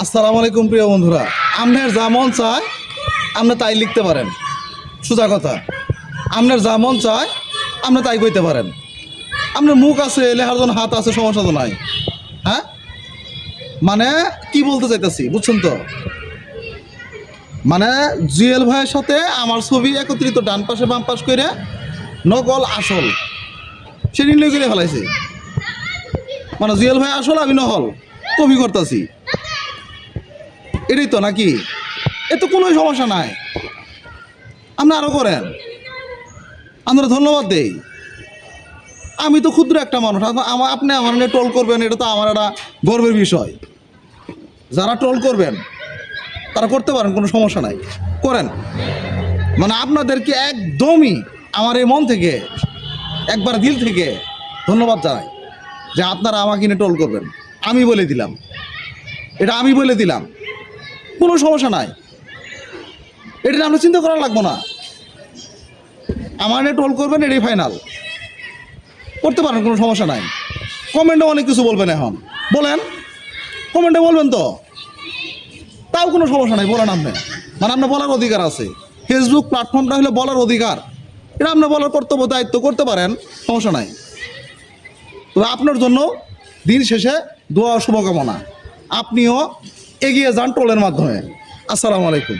আসসালামু আলাইকুম প্রিয় বন্ধুরা, আপনার যা মন চায় আপনি তাই লিখতে পারেন। সোজা কথা, আপনার যা মন চায় আপনি তাই কইতে পারেন। আপনার মুখ আছে, লেখার জন্য হাত আছে, সমস্যা তো নাই। হ্যাঁ, মানে কি বলতে চাইতেছি বুঝছেন তো? মানে জুয়েল ভাইয়ের সাথে আমার ছবি একত্রিত, ডান পাশে বাম পাশ করে নকল আসল সে নির্ণয় করে ফেলাইছে। মানে জুয়েল ভাই আসল, আমি নহল কপি করতেছি, এটাই তো নাকি? এ তো কোনো সমস্যা নাই, আপনি আরও করেন, আমরা ধন্যবাদ দেই। আমি তো ক্ষুদ্র একটা মানুষ, আপনি আমার নিয়ে ট্রোল করবেন, এটা তো আমার একটা গর্বের বিষয়। যারা ট্রোল করবেন তারা করতে পারেন, কোনো সমস্যা নাই, করেন। মানে আপনাদেরকে একদমই আমার এই মন থেকে, একবার দিল থেকে ধন্যবাদ জানাই যে আপনারা আমাকে নিয়ে ট্রোল করবেন। আমি বলে দিলাম, এটা আমি বলে দিলাম, কোনো সমস্যা নাই, এটা নিয়ে আপনার চিন্তা করা লাগবো না। আমার নিয়ে ট্রোল করবেন, এটাই ফাইনাল, করতে পারেন, কোনো সমস্যা নাই। কমেন্টে অনেক কিছু বলবেন, এখন বলেন, কমেন্টে বলবেন তো, তাও কোনো সমস্যা নাই, বলেন আপনি। মানে আপনার বলার অধিকার আছে, ফেসবুক প্ল্যাটফর্মটা হলে বলার অধিকার, এটা আপনার বলার কর্তব্য, দায়িত্ব, করতে পারেন, সমস্যা নাই। তবে আপনার জন্য দিন শেষে দোয়া শুভকামনা, আপনিও এগিয়ে যান ট্রোলের মাধ্যমে। আসসালামু আলাইকুম।